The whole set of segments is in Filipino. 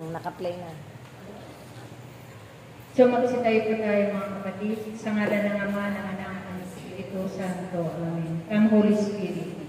Naka-play na. So magsitayo po tayo mga kapatid, sa ngalan ng Ama, ng Anak, ng Espiritu Santo. Amen. Ang Holy Spirit.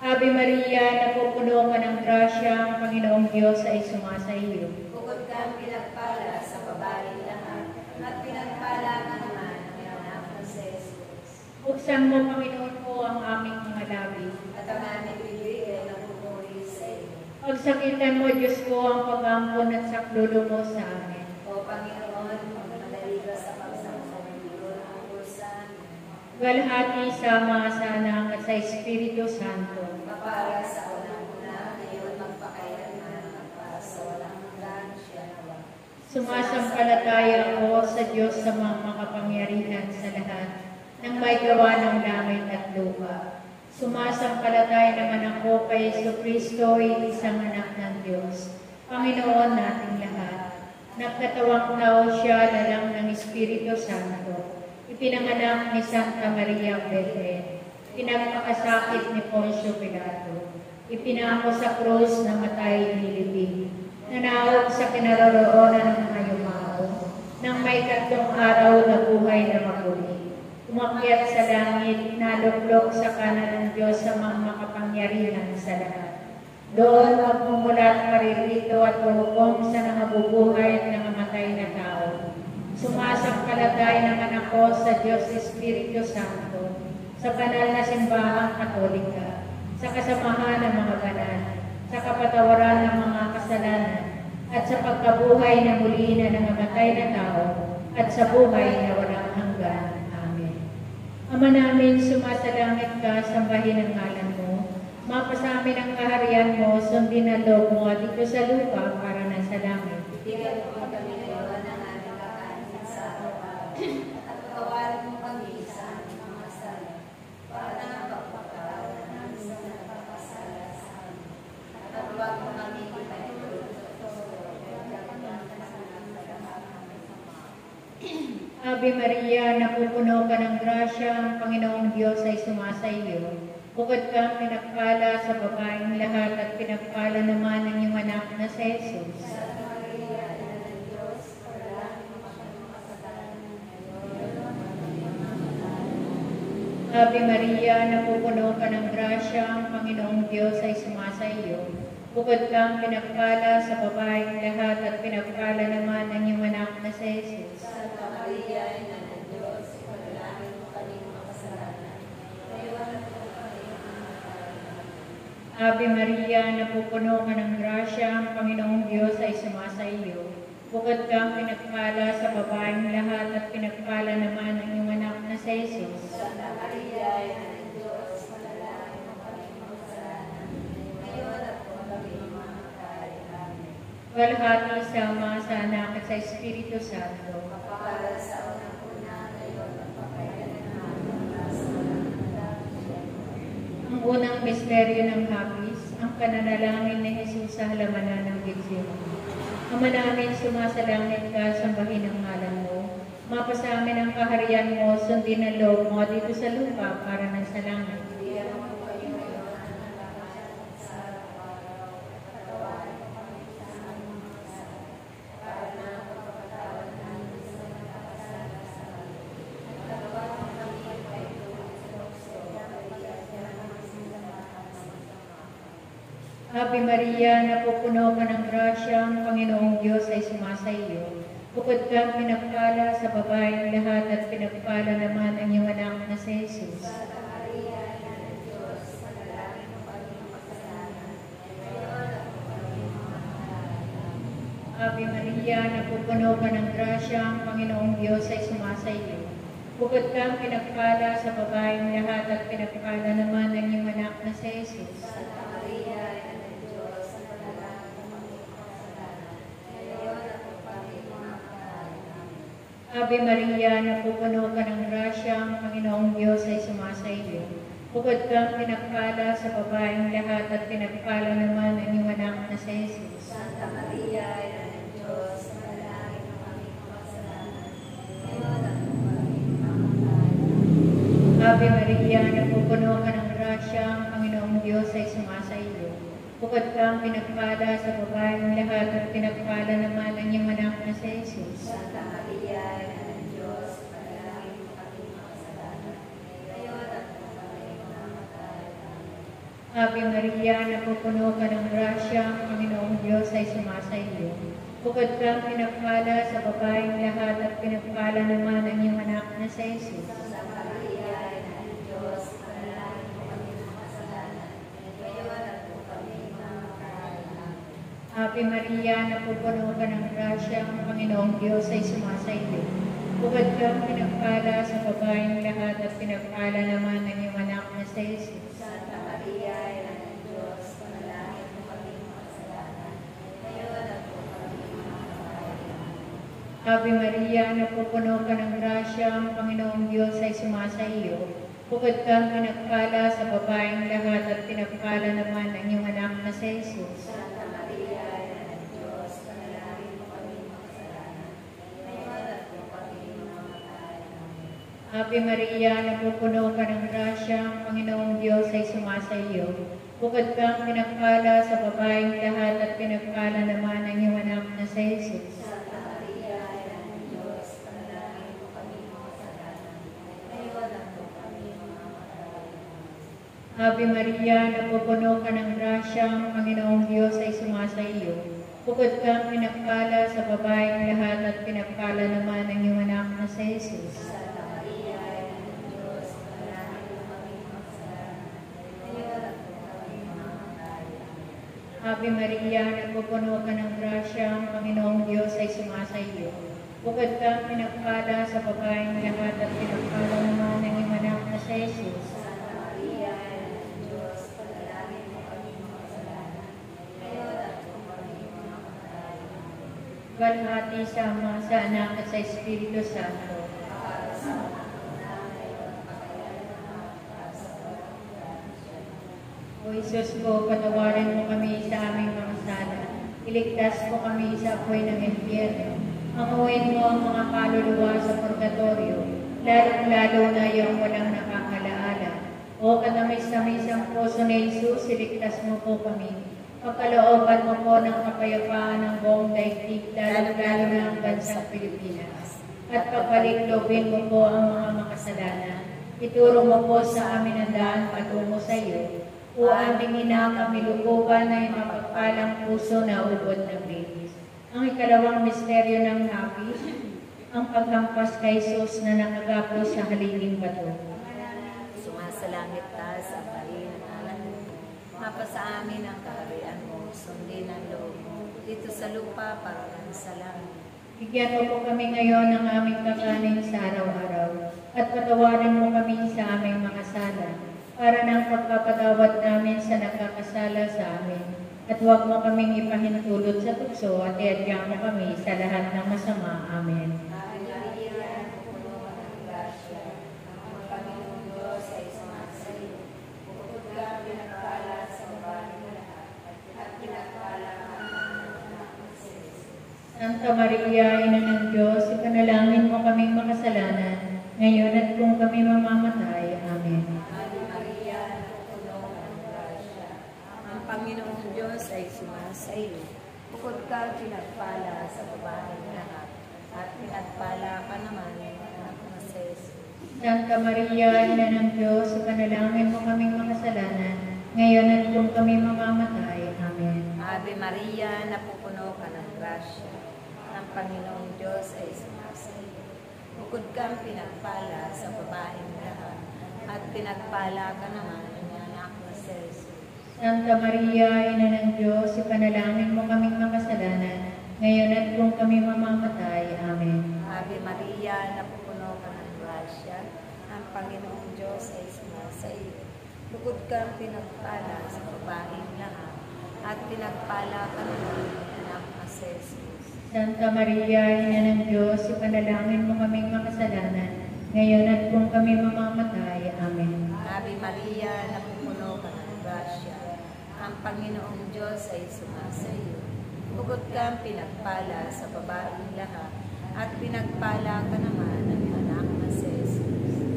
Ave Maria, napupuno ka ng grasya, ang Panginoong Diyos ay sumasa iyo. Bukod kang pinagpala sa babaeng lahat, at pinagpala ka naman ng anak ng Jesus. Buksan mo, Panginoon ko, ang aming mga labi. At ang aming bibig ay napupuri sa iyo. Pagsakitan mo, Diyos ko, ang pag-ampon at saklulo mo sa amin. O Panginoon, Walhati sama sa Anak at sa Espiritu Santo. Kapara sa unang-una, ngayon magpakailanman, at para sa walang hanggan, siya nawa. Sumasampalataya ako sa Diyos sa mga makapangyarihan sa lahat ng may gawa ng langit at lupa. Sumasampalataya naman ako kay Jesucristo, isang anak ng Diyos, Panginoon nating lahat. Nagkatawang tao siya lalang ng Espiritu Santo. Ipinanganak ni Santa Maria Virgen. Pinagpakasakit ni Poncio Pilato. Ipinako sa krus na matay nilibing. Nanawag sa kinaroroonan ng mga yumao. Nang may 3 araw na buhay na maguli. Umakyat sa langit, naluklok sa kanan ng Diyos sa mga makapangyarihan sa lahat. Doon magmumulat paririto at hukom sa nangabubuhay at nangamatay na tao. Sumasampalatay naman ako sa Diyos Espiritu Santo, sa banal na simbahang Katolika, sa kasamahan ng mga banal, sa kapatawaran ng mga kasalanan, at sa pagkabuhay na muli na nangamatay na tao, at sa buhay na walang hanggan. Ama namin, sumasalangit ka, sambahin ang ngalan mo. Mapasamin ang kaharian mo, sundin ang loob mo dito sa lupa para na sa langit. Bigyan mo kami ngayon ng aming kakanin sa araw-araw, at patawarin mo kami sa aming mga sala, para na pagpapatawad namin sa nagpapasala sa amin. At huwag mo kami ipahintulot sa Ave Maria, napupuno ka ng grasya, ang Panginoong Diyos ay sumasa iyo. Bukod kang pinagpala sa babaeng lahat at pinagpala naman ang iyong anak na si Jesus. Santa Maria, Ina ng Diyos, panalangin mo kami makasalanan ngayon. Ave Maria, napupuno ka ng grasya, ang Panginoong Diyos ay sumasa iyo. Bukod kang pinagpala sa babaeng lahat at pinagpala naman ang iyong anak na si Jesus. Santa Maria, Ina ng Diyos, panalangin mo kami makasalanan ngayon at kung kami mamatay. Ave Maria, napupuno ka ng grasya, ang Panginoong Diyos ay sumasa iyo. Bukod kang pinagpala sa babaeng lahat at pinagpala naman ang iyong anak na si Jesus. Santa Maria, Ina ng Diyos, panalangin mo kami makasalanan ngayon at kung kami mamatay. Amen. Walhati sama sa Anak at sa Espiritu Santo. Kapara sa unang-una, ngayon magpakailanman, at para sa walang hanggan, siya nawa. Ang unang misteryo ng hapis, ang pananalangin ni Jesus sa halamanan ng Getsemani. Ama namin, sumasalangit ka, sambahin ang ngalan mo. Mapasamin ang kaharian mo, sundin ang loob mo dito sa lupa para na sa langit. Bigyan mo kami ngayon ng kakanin sa araw-araw, at patawarin mo kami sa aming mga sala, para na pagpapatawad namin sa nagpapasala sa amin. At huwag mo kami ipahintulot sa tukso, kaya naman sila makakasama. Ave Maria, napupuno ka ng grasya, ang Panginoong Diyos ay sumasa iyo. Bukod kang pinagpala sa babaeng lahat at pinagpala naman ang iyong anak na si Jesus. Santa Maria, Ina ng Diyos, panalangin mo kami makasalanan ngayon at kung kami mamatay. Amen. Ave Maria, napupuno ka ng grasya, ang Panginoong Diyos ay sumasa iyo. Bukod kang pinagpala sa babaeng lahat at pinagpala naman ang iyong anak na si Jesus. Santa Maria, Ina ng Diyos, panalangin mo kami makasalanan ngayon at kung kami mamatay. Amen. Ave Maria, napupuno ka ng grasya, ang Panginoong Diyos ay sumasa iyo. Bukod kang pinagpala sa babaeng lahat at pinagpala naman ang iyong anak na si Jesus. Santa Maria, Ina ng Diyos, panalangin mo kami makasalanan ngayon at kung kami mamatay. Ave Maria, napupuno ka ng grasya, ang Panginoong Diyos ay sumasa iyo. Bukod kang pinagpala sa babaeng lahat at pinagpala naman ang iyong anak na si Jesus. Santa Maria, Ina ng Diyos, panalangin mo kami makasalanan ngayon at kung kami mamatay. Amen. Ave Maria, napupuno ka ng grasya, ang Panginoong Diyos ay sumasa iyo. Bukod kang pinagpala sa babaeng lahat at pinagpala naman ang iyong anak na si Jesus. Santa Maria, Ina ng Diyos, panalangin mo kami makasalanan ngayon at kung kami mamatay. Amen. Ave Maria, napupuno ka ng grasya, ang Panginoong Diyos ay sumasa iyo. Bukod kang pinagpala sa babaeng lahat at pinagpala naman ng iyong anak na si Jesus. Santa Maria, Ina ng Diyos, panalangin mo kami makasalanan, ngayon at kung kami mamatayan. Ave Maria, napupuno ka ng grasya, ang Panginoong Diyos ay sumasa iyo. Bukod kang pinagpala sa babaeng lahat at pinagpala naman ang iyong anak na si Jesus. Santa Maria, Ina ng Diyos, panalangin mo kami makasalanan, ngayon at kung kami mamatayan. Ave Maria, napupuno ka ng grasya, ang Panginoong Diyos ay sumasa iyo. Bukod kang pinagpala sa babaeng lahat at pinagpala naman ang iyong anak na si Jesus. Santa Maria, Ina ng Diyos, panalangin mo kami makasalanan, ngayon at kung kami mamatayan. Ave Maria, napupuno ka ng grasya, ang Panginoong Diyos ay sumasa iyo. Bukod kang pinagpala sa babaeng lahat at pinagpala naman ang iyong anak na si Jesus. Santa Maria, Ina ng Diyos, panalangin mo kami makasalanan, ngayon at kung kami mamatayan. Ave Maria, napupuno ka ng grasya, ang Panginoong Diyos ay sumasa iyo. Bukod kang pinagpala sa babaeng lahat at pinagpala naman ang iyong anak na si Jesus. Santa Maria, Ina ng Diyos, panalangin mo kami makasalanan, ngayon at kung kami mamatayan. Walhati sa Ama, sa Anak at sa Espiritu Santo. Para sa mga ngayon at pagkailanman at sa walang O Isus ko, patawarin mo kami sa aming mga sala. Iligtas mo kami sa apoy ng impyerno. Anguin mo ang mga kaluluwa sa purgatorio, lalong-lalo na yung walang nakakalaala. O katamis-tamisang puso ni Jesus, iligtas mo po kami. Pagkalooban mo po ng kapayapaan ng buong daigdig, lalong-lalo na ang bansang Pilipinas. At pagpaliklobin mo po ang mga makasalanan. Ituro mo po sa amin ang daan patungo sa iyo. O aming ina, kami lubukan ay mapagpalang puso na ubod ng bibis. Ang ikalawang misteryo ng hapis, ang paghampas kay Jesus na nakagapos sa haliling bato. Sumasalangit ka sa bahin ng anak mo. Mapa sa amin ang kaharian mo, sundin ang loob mo, dito sa lupa para sa langit. Bigyan mo po kami ngayon ng aming kakanin sa araw-araw at patawarin mo kami sa aming mga sala para ng pagpapatawad namin sa nagkakasala sa amin. At huwag mo kaming ipahintulot sa tukso at iadya mo kami sa lahat ng masama. Amen. Ave Maria, puno ka ng grasya, ang Panginoong Diyos ay sumasa iyo. Bukod ka pinagpala sa babaeng lahat, at pinagpala ka ng anak mo si Jesus. Santa Maria, Ina ng Diyos, ipanalangin mo kaming makasalanan, ngayon at kung kami mamamatay. Amen. Ave Maria, puno ka ng grasya, ang Panginoong Diyos ay sumasa iyo. Bukod ka pinagpala sa babaeng lahat, at pinagpala ka naman ng anak mo si Jesus. Santa Maria, Ina ng Diyos, ipanalangin mo kaming makasalanan, ngayon at kung kami mamamatay. Amen. Ave Maria, napupuno ka ng grasya, ang Panginoong Diyos ay sumasa iyo. Bukod kang pinagpala sa babaeng lahat, at pinagpala ka naman ng anak mo si Jesus. Santa Maria, Ina ng Diyos, ipanalangin mo kaming makasalanan, ngayon at kung kami mamamatay. Amen. Ave Maria, napupuno ka ng grasya, ang Panginoong Diyos ay sumasa iyo. Bukod kang pinagpala sa babaeng lahat, at pinagpala ka naman ng anak mo si Jesus. Santa Maria, Ina ng Diyos, ipanalangin mo kaming makasalanan, ngayon at kung kami mamamatay. Amen. Ave Maria, napupuno ka ng grasya, ang Panginoong Diyos ay sumasa iyo. Bukod kang pinagpala sa babaeng lahat, at pinagpala ka naman ng anak na si Jesus.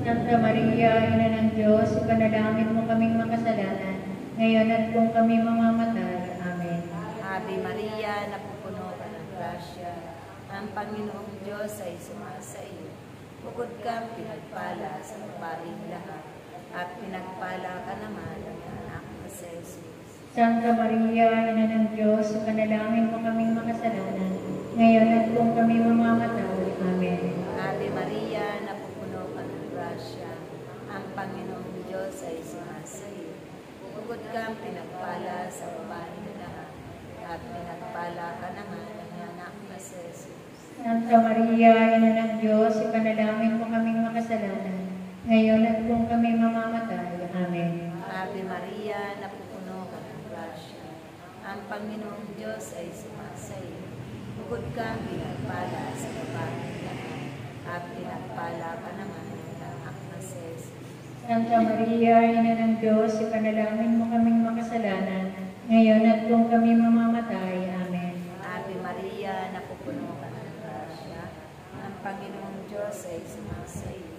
Santa Maria, Ina ng Diyos, ipanalangin mo kaming makasalanan, ngayon at kung kami mamamatay. Amen. Ave Maria, napupuno ka ng grasya, ang Panginoong Diyos ay sumasa iyo. Bukod kang pinagpala sa babaeng lahat, at pinagpala ka naman ng anak na si Jesus. Santa Maria, Ina ng Diyos, ipanalangin mo kaming makasalanan, ngayon at kung kami mamamatay. Amen. Ave Maria, napupuno ka ng grasya, ang Panginoong Diyos ay sumasa iyo. Bukod kang pinagpala sa babaeng lahat, at pinagpala ka naman ng anak na si Jesus. Santa Maria, Ina ng Diyos, ipanalangin mo kaming makasalanan, ngayon at kung kami mamamatay. Amen. Ave Maria, napupuno ka ng grasya. Ang Panginoong Diyos ay sumasayo. Bukod kang pinagpala sa babae lahat, at pinagpala ka naman ng anak na si Jesus. Santa Maria, Ina ng Diyos, ipanalangin mo kaming makasalanan, ngayon at kung kami mamamatay. Amen. Ave Maria, napupuno ka ng grasya. Ang Panginoong Diyos ay sumasayo.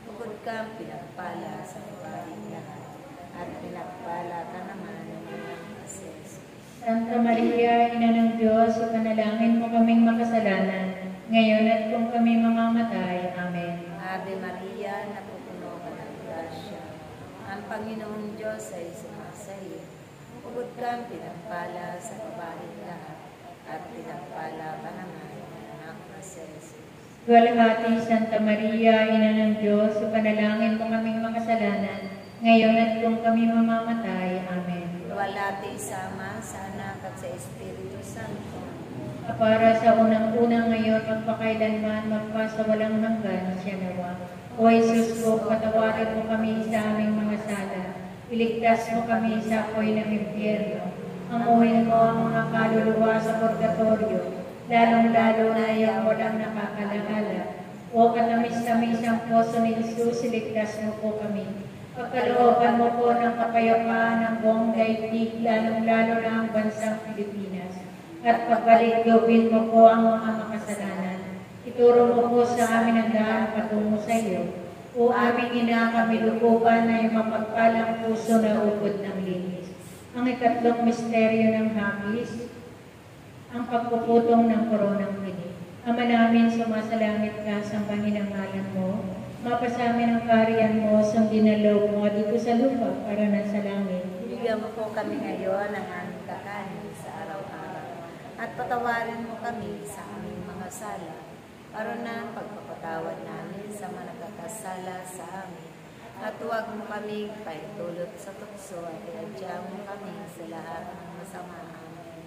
Bukod kang pinagpala sa babae lahat, at pinagpala ka naman ng anak na si Jesus. Santa Maria, Ina ng Diyos, ipanalangin mo kaming makasalanan, ngayon at kung kami mamamatay. Amen. Ave Maria, napupuno ka ng grasya. Ang Panginoong Diyos ay sumasayo. Bukod kang pinagpala sa babae lahat, at pinagpala ka naman ng anak na si Jesus. Duwalhati Santa Maria, Ina ng Diyos, ipanalangin mo kaming makasalanan, ngayon at kung kami mamamatay. Amen. Luwalhati sa Ama, sa Anak, at sa Espiritu Santo. Para sa unang-unang ngayon, magpakailanman, magpasawalang hanggan, siya nawa. O Jesus ko, patawarin mo kami sa aming mga sala. Iligtas mo kami sa apoy ng impyerno. Amuhin mo ang mga kaluluwa sa purgatorio, lalong-lalo na yung walang nakakalaala. O katamis-tamis ang puso ni Jesus, iligtas mo po kami. Pagkalooban mo po ng kapayapaan ng buong daigdig, lalong-lalo na ang bansang Pilipinas. At pagbalik-lubin mo po ang mga makasalanan. Ituro mo po sa amin ang daan patungo sa iyo. O aming ina, kami lukuban na yung mapagpalang puso na upod ng linis. Ang ikatlong misteryo ng hapis, ang pagpuputong ng koronang pinig. Ama namin, sumasalangit ka, sambahin ang ngalan mo. Mapasamin ang kariyan mo, sundin ang loob mo dito sa lupa para nasa langit. Bigyan mo po kami ngayon ng aming kakanin sa araw-araw. At patawarin mo kami sa aming mga sala, para na pagpapatawad namin sa mga nagkakasala sa amin. At huwag mo kami paitulot sa tukso at iadya mo kami sa lahat ng masama. Amen.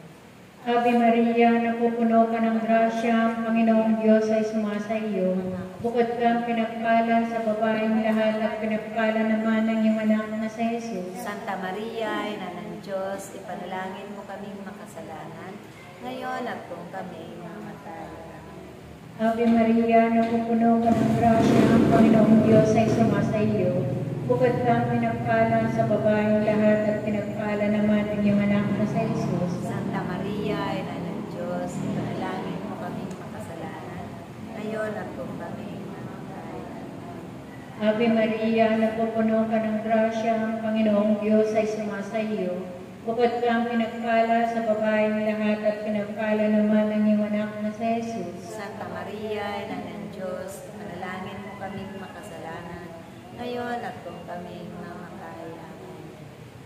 Ave Maria, napupuno ka ng grasya, ang Panginoong Diyos ay sumasa iyo. Bukod kang pinagpala sa babaeng lahat at pinagpala naman ng iyong anak na si Jesus. Santa Maria, Ina ng Diyos, ipanalangin mo kaming makasalanan, ngayon at kung kami mamatay. Ave Maria, napupuno ka ng grasya, ang Panginoong Diyos ay sumasa iyo. Bukod kang pinagpala sa babaeng lahat at pinagpala naman ng iyong anak na si Jesus. Santa Maria, Ina ng Diyos, ipanalangin mo kaming makasalanan, ngayon at kung kami mamatay. Ave Maria, napupuno ka ng grasya, ang Panginoong Diyos ay sumasa iyo. Bukod kang pinagpala sa babaeng lahat at pinagpala naman ng iyong anak na si Jesus. Santa Maria, Ina ng Diyos, ipanalangin mo kaming makasalanan, ngayon at kung kami mamatay. Amen.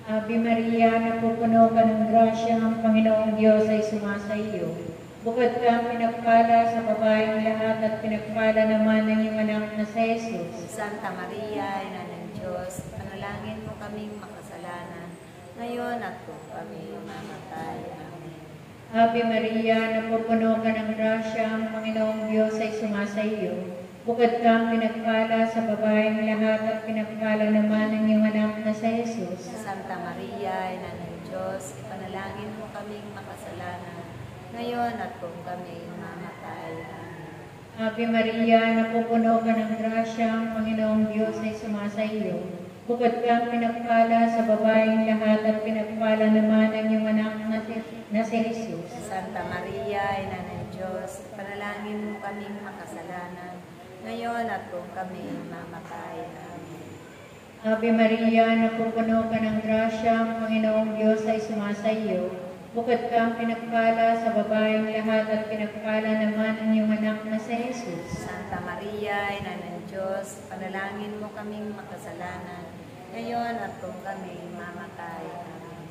Ave Maria, napupuno ka ng grasya, ang Panginoong Diyos ay sumasa iyo. Bukod kang pinagpala sa babaeng lahat at pinagpala naman ng iyong anak na si Jesus. Santa Maria, Ina ng Diyos, ipanalangin mo kaming makasalanan, ngayon at kung kami mamatay. Amen. Ave Maria, napupuno ka ng grasya, ang Panginoong Diyos ay sumasa iyo. Bukod kang pinagpala sa babaeng lahat at pinagpala naman ng iyong anak na si Jesus. Santa Maria, Ina ng Diyos, ipanalangin mo kaming makasalanan, ngayon at kung kami mamatay. Amen. Ave Maria, napupuno ka ng grasya, ang Panginoong Diyos ay sumasa iyo. Bukod kang pinagpala sa babaeng lahat at pinagpala naman ng iyong anak na si Jesus. Santa Maria, Ina ng Diyos, ipanalangin mo kaming makasalanan, ngayon at kung kami mamatay. Amen. Ave Maria, napupuno ka ng grasya, ang Panginoong Diyos ay sumasa iyo. Bukod kang pinagpala sa babaeng lahat at pinagpala naman ang iyong anak na si Jesus. Santa Maria, Ina ng Diyos, panalangin mo kaming makasalanan, ngayon at kung kami mamatay. Amen.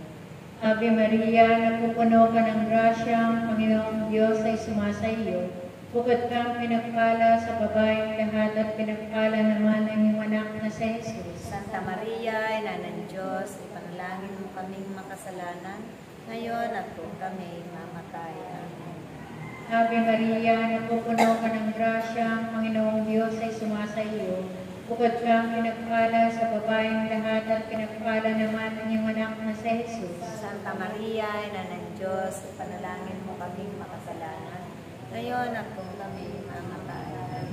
Ave Maria, napupuno ka ng grasya, ang Panginoong Diyos ay sumasa iyo. Bukod kang pinagpala sa babaeng lahat at pinagpala naman ang iyong anak na si Jesus. Santa Maria, Ina ng Diyos, ipanalangin mo kaming makasalanan, ngayon at kung kami mamatay. Amen. Ave Maria, napupuno ka ng grasya, ang Panginoong Diyos ay sumasa iyo. Bukod kang pinagpala sa babaeng lahat at pinagpala naman ang iyong anak na si Jesus. Santa Maria, Ina ng Diyos, panalangin mo kaming makasalanan, ngayon at kung kami mamatay.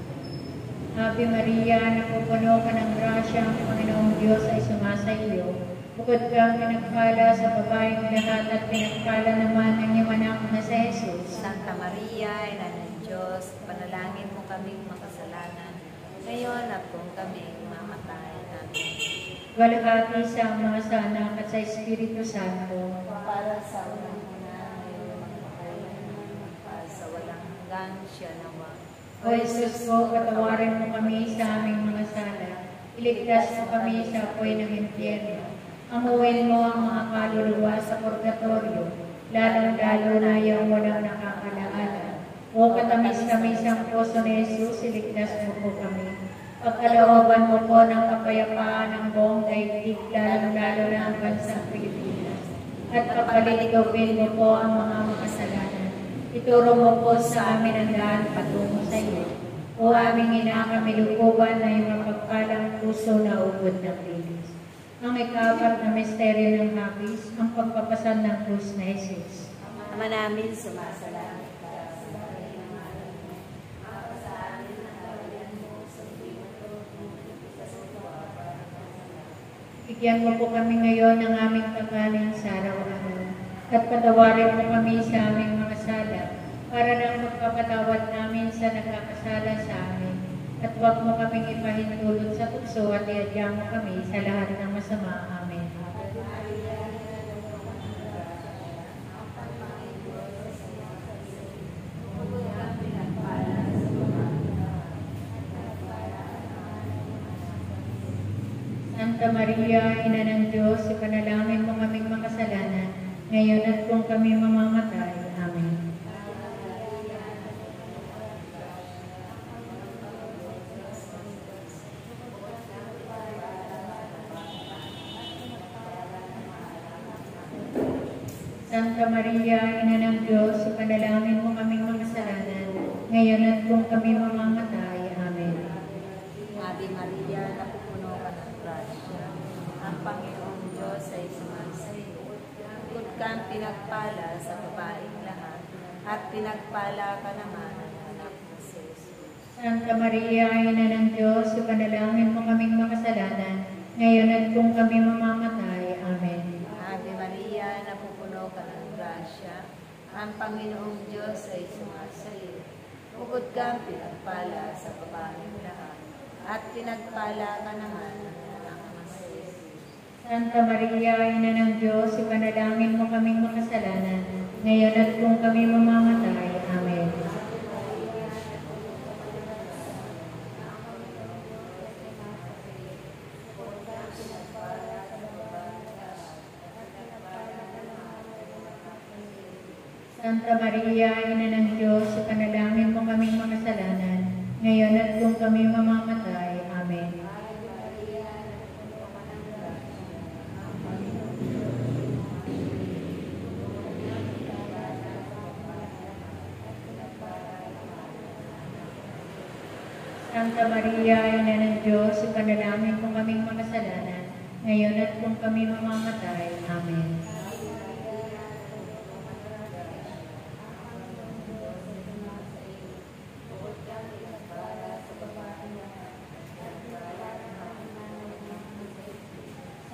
Ave Maria, napupuno ka ng grasya, ang Panginoong Diyos ay sumasa iyo. Bukod kang pinagpala sa babaeng lahat at pinagpala naman ang iyong anak na si Jesus. Santa Maria, Ina ng Diyos, panalangin mo kaming makasalanan, ngayon at kung kami mamatay. Amen. Walhati sa mga sa anak at sa Espiritu Santo. Para sa walang una, ngayon para sa walang hanggan siya nawa. O Jesus ko, patawarin mo kami sa aming mga sala. Iligtas mo kami sa apoy ng impyerno. Amuin mo ang mga kaluluwa sa purgatorio, lalong-lalo na yung walang nakakalaala. O katamis-tamis ang puso ni Jesus, iligtas mo po kami. Pagkalooban mo po ng kapayapaan ng buong daigdig, lalong-lalo na ang bansang Pilipinas. At pagpaligtobin mo po ang mga makasalanan. Ituro mo po sa amin ang daan patungo sa iyo. O aming ina, kami lukuban na iyong mapagpalang puso na ubod ng linis. Ang ikapat na misteryo ng hapis, ang pagpapasan ng krus na Jesus. Ama namin, sumasalangit. Bigyan mo po kami ngayon ng aming kakanin sa araw-araw. At patawarin mo kami sa aming mga sala, para nang magpapatawad namin sa nagkakasala sa amin. At huwag mo kaming ipahintulot sa tukso at iadya mo kami sa lahat ng masama. Amen. Santa Maria, Ina ng Diyos, ipanalangin mo kaming makasalanan, ngayon at kung kami mamamatay. Amen. Santa Maria, Ina ng Diyos, ipanalangin mo kaming makasalanan, ngayon at kung kami mamamatay. Amen. Ave Maria, napupuno ka ng grasya. Ang Panginoong Diyos ay sumasa iyo. Bukod kang pinagpala sa babaeng lahat, at pinagpala ka naman ang anak na si Jesus. Santa Maria, Ina ng Diyos, ipanalangin mo kaming makasalanan, ngayon at kung kami mamamatay. Amen. Ave Maria, napupuno ka ng grasya. Ang Panginoong Diyos ay sumasa iyo. Bukod kang pinagpala sa babaeng lahat, at pinagpala ka naman ng anak na si Jesus. Santa Maria, Ina ng Diyos, ipanalangin mo kaming makasalanan, ngayon at kung kami mamamatay. Amen. Santa Maria, Ina ng Diyos, ipanalangin mo kaming makasalanan, ngayon at kung kami mamamatay. Amen. Santa Maria, Ina ng Diyos, ipanalangin mo kaming makasalanan, ngayon at kung kami mamamatay. Amen.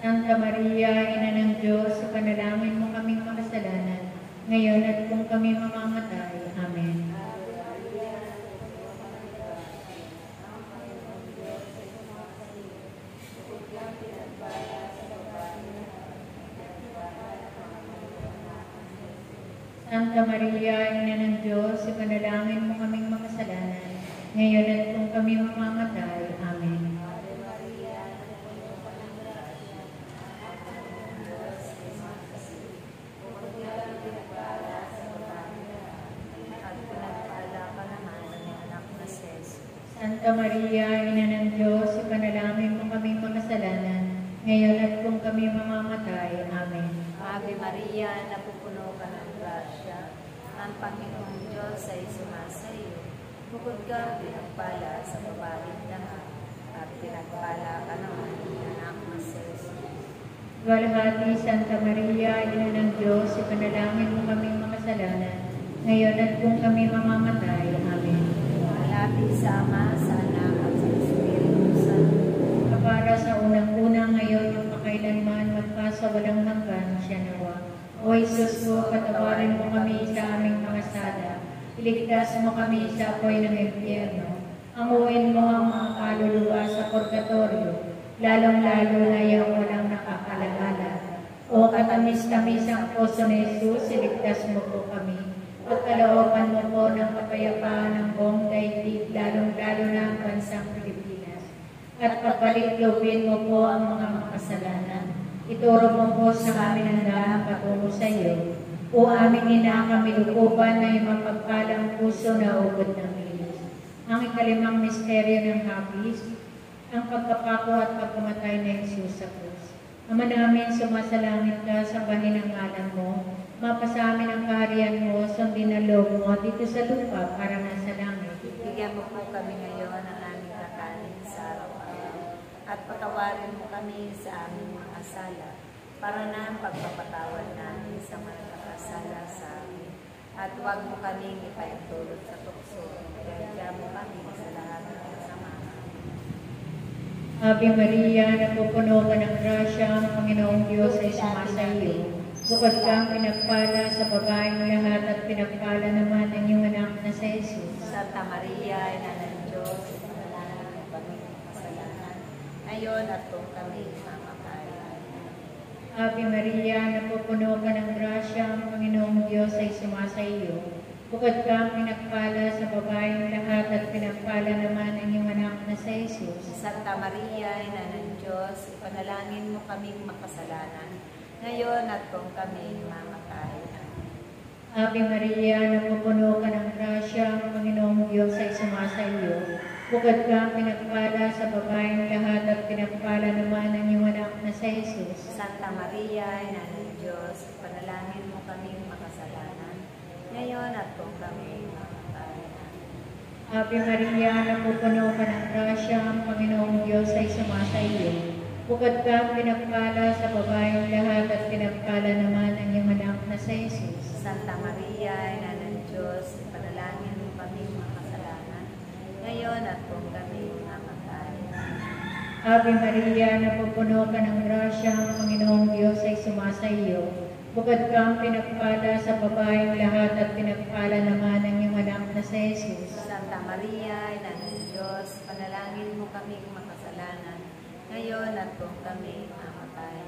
Santa Maria, Ina ng Diyos, ipanalangin mo kaming makasalanan, ngayon at kung kami mamamatay. Amen. Santa Maria, Ina ng Diyos, ipanalangin mo kaming makasalanan, ngayon at kung kami mamamatay. Amen. Santa Maria, Ina ng Diyos, ipanalangin mo kaming makasalanan, ngayon at kung kami mamamatay. Amen. Ave Maria, napupuno ka ng grasya. Ang Panginoong Diyos ay sumasa iyo. Bukod ka pinagpala sa babaeng Luwalhati Santa Maria, Ina ng Diyos, ipanalangin mo kaming makasalanan, ngayon at kung kami mamamatay. Amen. Malapit sa Ama, sa Anak, at sa Espiritu Santo. Kapara sa unang-una ngayon, ang pakailanman, magpasawalang hanggan, siya nawa. O Jesus ko, patawarin mo kami sa aming mga sala. Iligtas mo kami sa apoy ng impyerno. Amuin mo ang mga kaluluwa sa purgatorio, lalong-lalo na yung walang nakakalala. O katamis-tamis ang puso ni Jesus, iligtas mo po kami. Pagkalooban mo po ng kapayapaan ng buong daigdig, lalong-lalo na ang bansang Pilipinas. At pagpaliklubin mo po ang mga makasalanan. Ituro mo po sa amin ang daan patungo sa iyo. O aming ina, kami lukuban na yung mapagpalang puso na ugod ng ilis. Ang ikalimang misteryo ng hapis, ang pagkapako at pagkamatay ni Jesus sa krus. Ama namin, sumasalangit ka, sambahin ang ngalan mo. Mapasa amin ang kaharian mo, sundin ang loob mo dito sa lupa para nasa langit. Bigyan mo po kami ngayon ng aming kakanin sa araw-araw. At patawarin mo kami sa aming mga sala, para na ang pagpapatawad namin sa mga nakakasala sa amin. At huwag mo kaming ipahintulot sa tukso, kaya mo kami sa lahat ng kasamahan. Ave Maria, napupuno ka ng grasya, ang Panginoong Diyos ay sumasa iyo. Bukod kang pinagpala sa babaeng lahat at pinagpala naman ang iyong anak na si Jesus. Santa Maria, Ina ng Diyos, ipanalangin mo kami ng kasalanan, ngayon at kung kami mamatay. Ave Maria, napupuno ka ng grasya, ang Panginoong Diyos ay sumasa iyo. Bukod kang pinagpala sa babaeng lahat at pinagpala naman ang iyong anak na si Jesus. Santa Maria, Ina ng Diyos, ipanalangin mo kaming makasalanan, ngayon at kung kami mamatay. Ave Maria, napupuno ka ng grasya, ang Panginoong Diyos ay sumasa iyo. Bukod kang pinagpala sa babaeng lahat at pinagpala naman ang iyong anak na si Jesus. Santa Maria, Ina ng Diyos, ipanalangin mo kaming makasalanan, ngayon at kung kami mamatay. Ave Maria, napupuno ka ng grasya, ang Panginoong Diyos ay sumasa iyo. Bukod kang pinagpala sa babaeng lahat at pinagpala naman ang iyong anak na si Jesus. Santa Maria, Ina ng Diyos, ipanalangin mo kaming makasalanan, ngayon at kung kami mamatay. Ave Maria, napupuno ka ng grasya, ang Panginoong Diyos ay sumasa iyo. Bukod kang pinagpala sa babaeng lahat at pinagpala naman ang iyong anak na si Jesus. Santa Maria, Ina ng Diyos, panalangin mo kaming makasalanan, ngayon at kung kami mamatay.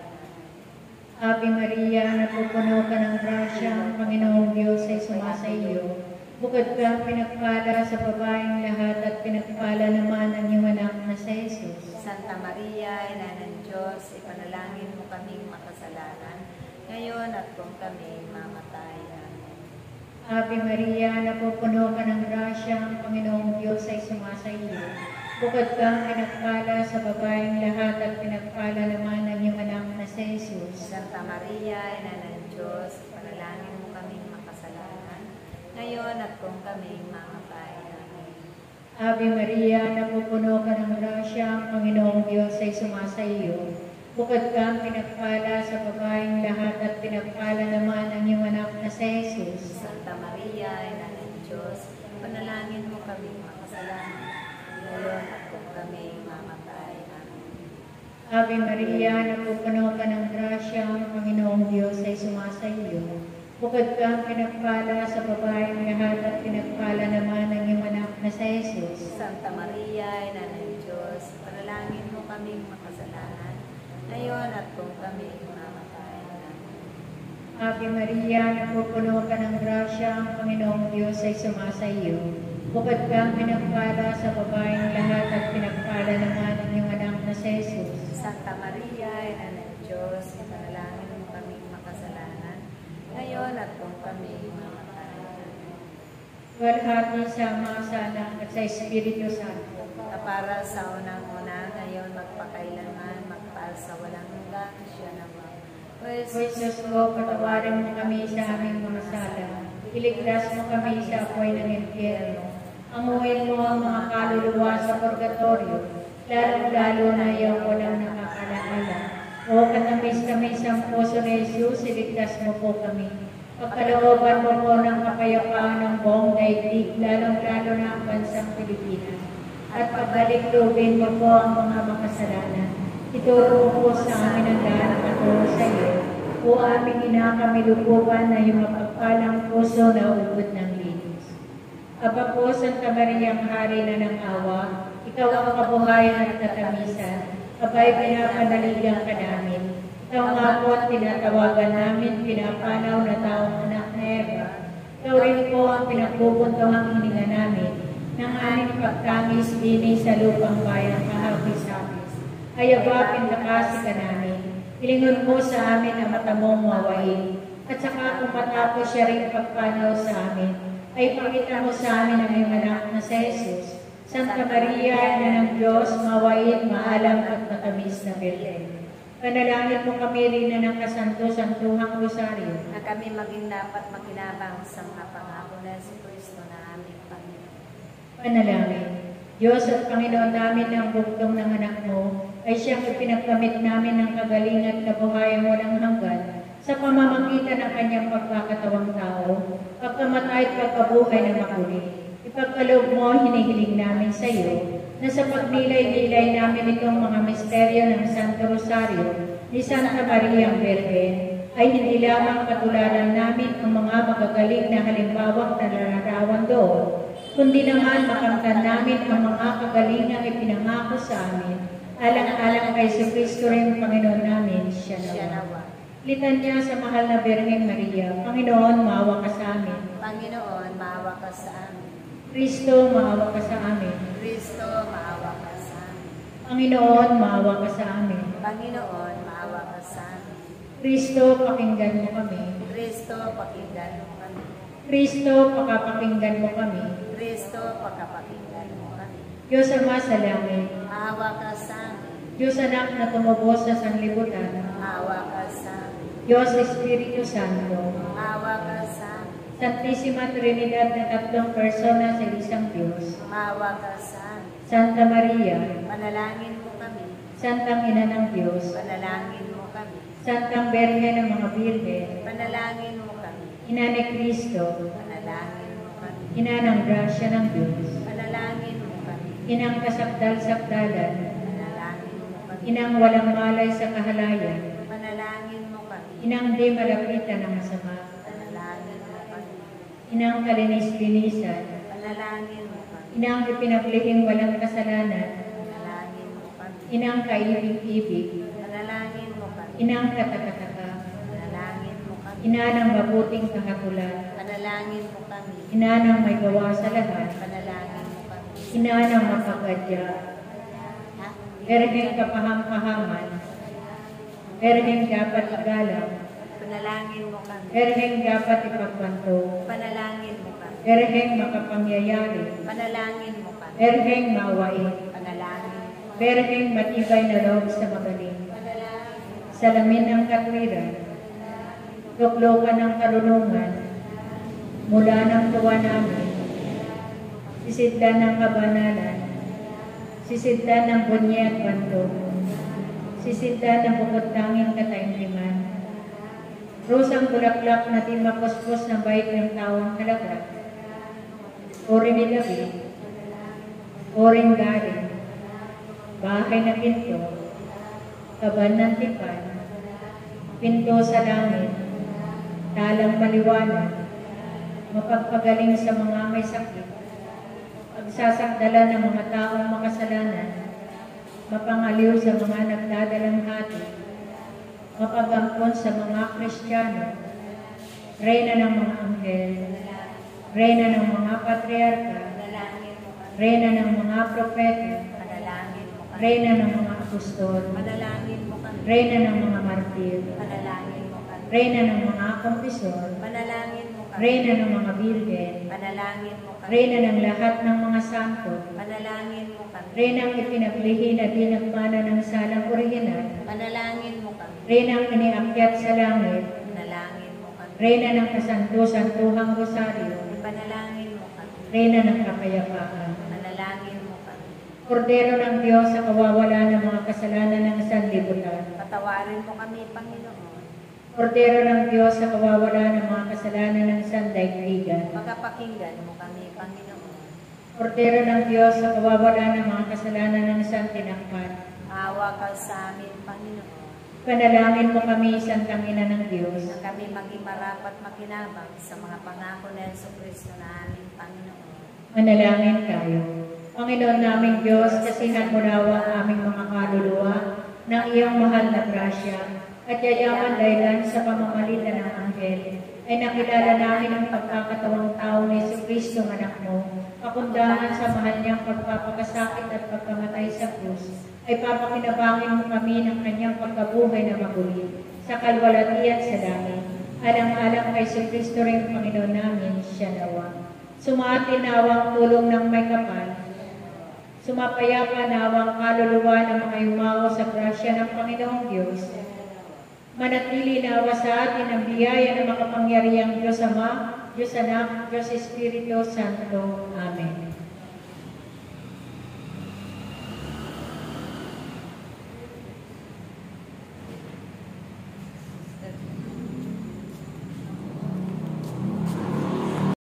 Ave Maria, napupuno ka ng grasya, ang Panginoong Diyos ay sumasa iyo. Bukod kang pinagpala sa babaeng lahat at pinagpala naman ang iyong anak na si Jesus. Santa Maria, Ina ng Diyos, ipanalangin mo kaming makasalanan, ngayon at kung kami mamatay. Ave Maria, napupuno ka ng grasya, ang Panginoong Diyos ay sumasa iyo. Bukod kang pinagpala sa babaeng lahat at pinagpala naman ang iyong anak na si Jesus. Santa Maria, Ina ng Diyos, panalangin mo kaming makasalanan, ngayon at kung kami mamatay. Ave Maria, napupuno ka ng grasya, ang Panginoong Diyos ay sumasa iyo. Bukod kang pinagpala sa babaeng lahat at pinagpala naman ang iyong anak na si Jesus. Santa Maria, Ina ng Diyos, panalangin mo kaming makasalanan, ngayon at kung kami mamatay. Ave Maria, napupuno ka ng grasya, ang Panginoong Diyos ay sumasa iyo. Bukod kang pinagpala sa babaeng lahat at pinagpala naman ang iyong anak na si Jesus. Santa Maria, Ina ng Diyos, panalangin mo kaming makasalanan, ngayon at kung kami mamatay. Ave Maria, napupuno ka ng grasya, ang Panginoong Diyos ay sumasa iyo. Bukod kang pinagpala sa babaeng lahat at pinagpala naman ang iyong anak na si Jesus. Santa Maria, Ina ng Diyos, ipanalangin mo kaming makasalanan, ngayon at kung kami mamatay. Walhati sa Ama, sa Anak at sa Espiritu Santo. Para sa unang-una, ngayon magpakailanman, magpaasa walang hanggan, siya naman. O Jesus ko, patawarin mo kami sa aming mga sala. Iligtas mo kami sa apoy ng impyerno. Amuhin mo ang mga kaluluwa sa purgatorio, lalong-lalo na yung walang nakakalaala. O katamis-tamisang puso ni Jesus, iligtas mo po kami. Pagkalooban mo po ng kapayapaan ng buong daigdig, lalong-lalo na ang bansang Pilipinas. At pagbalik-lubin mo po ang mga makasalanan. Ituro mo po sa amin ang lahat ng katulong sa iyo. O aming ina, kami lupuban na yung mapagpalang puso na ubod ng linis. Aba po, Santa Maria, Hari na ng awa, ikaw ang kabuhayan at katamisan. Abay, pinapanaligan ka namin. Ikaw nga po at tinatawagan namin, pinapanaw na taong anak na Eva. Ikaw rin po ang pinagbubuntuhang hininga namin ng aming pagtangis dinis sa lupang bayan kahapis-hapis. Ay aba, pintakasi ka namin. Ilingon mo sa amin ang mata mong mawain. At saka kung matapos siya rin pagpanaw sa amin, ay pakita mo sa amin ang iyong anak na si Jesus. Santa Maria, Ina ng Diyos, mawain, maalam at matamis na Birhen. Panalangin mo kami rin na ng kasanto-santuhang rosaryo. Na kami maging dapat makinabang sa mga pangako na si Kristo na aming Panginoon. Panalangin. Diyos at Panginoon namin ng bugtong ng anak mo, ay siyang ipinagkamit namin ng kagalingan at kabuhayan walang hanggan sa pamamagitan ng kanyang pagkakatawang tao, pagkamatay at pagkabuhay na makuli. Ipagkaloob mo, hinihiling namin sa iyo, na sa pagnilay-nilay namin itong mga misteryo ng Santo Rosario ni Santa Maria ang Birhen, ay hindi lamang katularan namin ang mga magagaling na halimbawang nalalarawan doon, kundi naman makamtan namin ang mga kagalingang ipinangako sa amin, alang-alang kay Kristo rin Panginoon namin, siya nawa. Litanya sa mahal na Birheng Maria, Panginoon, maawa ka sa amin. Panginoon, maawa ka sa amin. Kristo, maawa ka sa amin. Kristo, maawa ka sa amin. Panginoon, maawa ka sa amin. Panginoon, maawa ka sa amin. Kristo, pakinggan mo kami. Kristo, pakinggan mo kami. Kristo, pakapakinggan mo kami. Kristo, pakapakinggan mo kami. Diyos Ama sa langit, Maawa ka sa amin. Diyos Anak na tumubos sa sanlibutan, Maawa ka sa amin. Diyos Espiritu Santo, Maawa ka sa amin. Santisima Trinidad na tatlong persona sa isang Diyos, Maawa ka sa amin. Santa Maria, Panalangin mo kami. Santang Ina ng Diyos, Panalangin mo kami. Santang Birhen ng mga Birhen, Panalangin mo kami. Ina ni Kristo, Panalangin mo kami. Ina ng grasya ng Diyos, Panalangin mo kami. Inang kasakdal-sakdalan, Panalangin mo kami. Inang walang malay sa kahalayan, Panalangin mo kami. Inang di malapitan ng masama, Panalangin mo kami. Inang kalinis-linisan, Panalangin mo kami. Inang ipinaglihing walang kasalanan, Panalangin mo kami. Inang kaibig-ibig, Panalangin mo kami. Inang katakataka, Panalangin mo kami. Ina ng mabuting kahatulan, Panalangin mo kami. Ina ng may gawa sa lahat, Panalangin mo kami. Ina ng makagadya, Ha? Birheng kapaham-pahaman, Birheng dapat igalang, Panalangin mo kami. Birheng dapat ipagbanto, Panalangin mo kami. Birheng makapangyayari, Panalangin mo kami. Birheng mawain, Panalangin mo. Birheng matibay na loob sa magaling, Panalangin mo. salamin ng katwiran, luklukan ng karunungan, mula ng tuwa namin, sisidlan ng kabanalan, sisidlan ng bunye at banto, sisidlan ng bukod tanging kataimtiman, rosang bulaklak na di mapuspos na bait ng tawang halagat, ori ni David, oring galing, bahay na pinto, kaban ng tipan, pinto sa langit, talang maliwanag, mapagpagaling sa mga may sakit, pagsasakdalan ng mga taong makasalanan, mapangaliw sa mga nagdadalang hati, mapagampon sa mga Kristiyano, reyna ng mga anghel, reyna ng mga patriarka, Panalangin mo kami. reyna ng mga propeta, Panalangin mo kami. reyna ng mga apostol, Panalangin mo kami. reyna ng mga martir, Panalangin mo kami. reyna ng mga kompisor, Panalangin mo kami. reyna ng mga birhen, Panalangin mo kami. reyna ng lahat ng mga santo, Panalangin mo kami. reynang ipinaglihi na di nagmana ng salang orihinal, Panalangin mo kami. reynang iniakyat sa langit, Panalangin mo kami. reyna ng kasanto-santuhang rosaryo, Panalangin mo kami. reyna ng kapayapaan, Panalangin mo kami. Kordero ng Diyos sa kawawalan ng mga kasalanan ng sanlibutan. Patawarin mo kami, Panginoon. Kordero ng Diyos sa kawawalan ng mga kasalanan ng sandaigdigan. Pagkapakinggan mo kami, Panginoon. Kordero ng Diyos sa kawawalan ng mga kasalanan ng santinakpan. Maawa ka sa amin, Panginoon. Panalangin mo kami, Santang Ina ng Diyos. Na kami maging marapat makinabang sa mga pangako ng Jesucristo na aming Panginoon. Manalangin tayo. Panginoon naming Diyos, kasihan mo nawa ang aming mga kaluluwa ng iyong mahal na grasya at yayaman dahilan sa pamamagitan ng anghel ay nakilala namin ang pagkakatawang tao ni Jesucristo, anak mo, pakundangan sa mahal niyang pagpapakasakit at pagkamatay sa krus, ay papakinabangin mo kami ng kanyang pagkabuhay na maguli sa kalwalatian sa langit. Alang-alang kay Jesucristo rin Panginoon namin, siya nawa. Sumaatin nawang tulong ng may kapal. Sumapayapa nawang kaluluwa ng mga yumaw sa grasya ng Panginoong Diyos. Manatili nawa sa atin ang biyaya ng makapangyarihang Diyos Ama, Diyos Anak, Diyos Espiritu Santo. Amen.